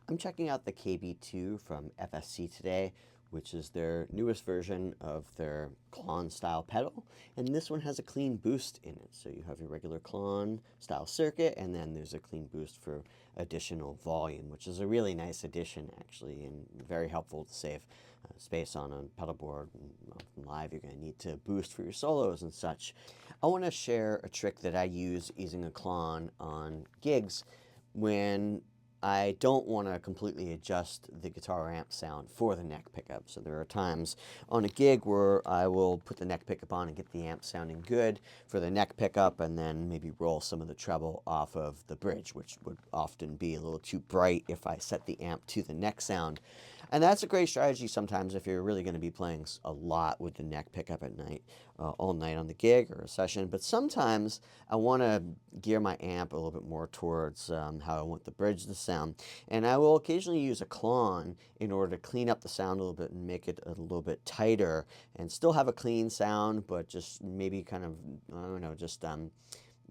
I'm checking out the KB-2 from FSC today, which is their newest version of their Klon-style pedal. And this one has a clean boost in it. So you have your regular Klon-style circuit, and then there's a clean boost for additional volume, which is a really nice addition, actually, and very helpful to save space on a pedal board. And live, you're going to need to boost for your solos and such. I want to share a trick that I use using a Klon on gigs when I don't want to completely adjust the guitar amp sound for the neck pickup. So there are times on a gig where I will put the neck pickup on and get the amp sounding good for the neck pickup, and then maybe roll some of the treble off of the bridge, which would often be a little too bright if I set the amp to the neck sound. And that's a great strategy sometimes if you're really going to be playing a lot with the neck pickup at night, all night on the gig or a session. But sometimes I want to gear my amp a little bit more towards how I want the bridge to sound. And I will occasionally use a Klon in order to clean up the sound a little bit and make it a little bit tighter and still have a clean sound, but just maybe kind of, I don't know, just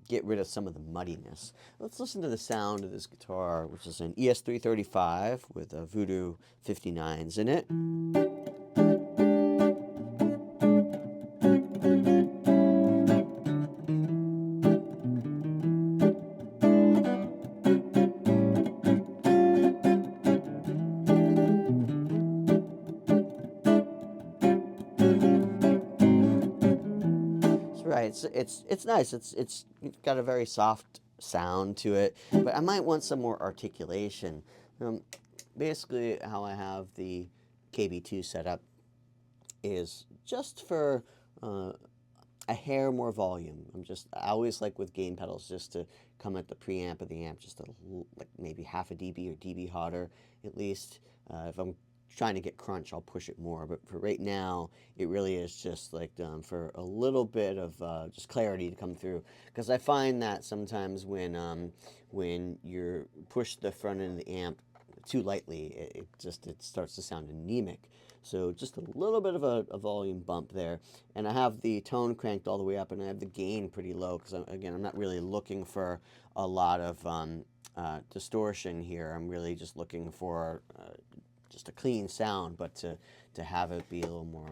get rid of some of the muddiness. Let's listen to the sound of this guitar, which is an ES335 with a Voodoo 59s in it. Right, it's nice. It's got a very soft sound to it, but I might want some more articulation. Basically, how I have the KB-2 set up is just for a hair more volume. I always like with gain pedals just to come at the preamp of the amp just like maybe half a dB or dB hotter at least. If I'm trying to get crunch, I'll push it more. But for right now, it really is just like for a little bit of just clarity to come through. Because I find that sometimes when you push the front end of the amp too lightly, it starts to sound anemic. So just a little bit of a volume bump there. And I have the tone cranked all the way up, and I have the gain pretty low because, again, I'm not really looking for a lot of distortion here. I'm really just looking for just a clean sound, but to have it be a little more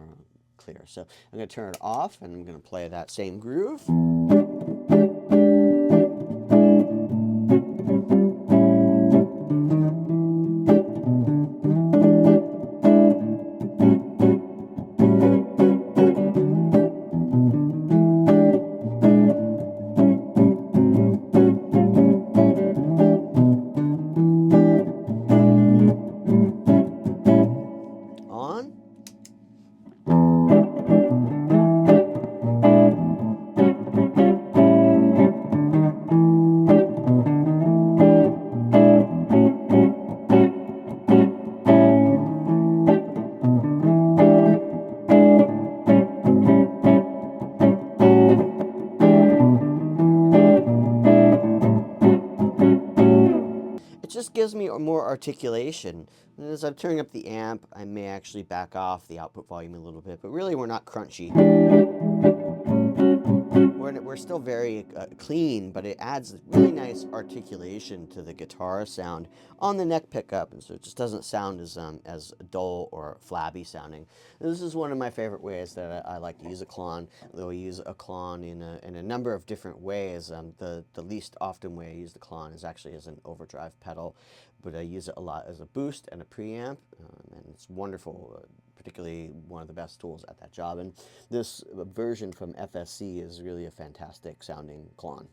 clear. So I'm going to turn it off, and I'm going to play that same groove. On. It just gives me more articulation. And as I'm turning up the amp, I may actually back off the output volume a little bit, but really we're not crunchy. We're still very clean, but it adds really nice articulation to the guitar sound on the neck pickup, and so it just doesn't sound as dull or flabby sounding. And this is one of my favorite ways that I like to use a Klon, though I use a Klon in a number of different ways. The least often way I use the Klon is actually as an overdrive pedal, but I use it a lot as a boost and a preamp, and it's wonderful. Particularly one of the best tools at that job. And this version from FSC is really a fantastic sounding Klon.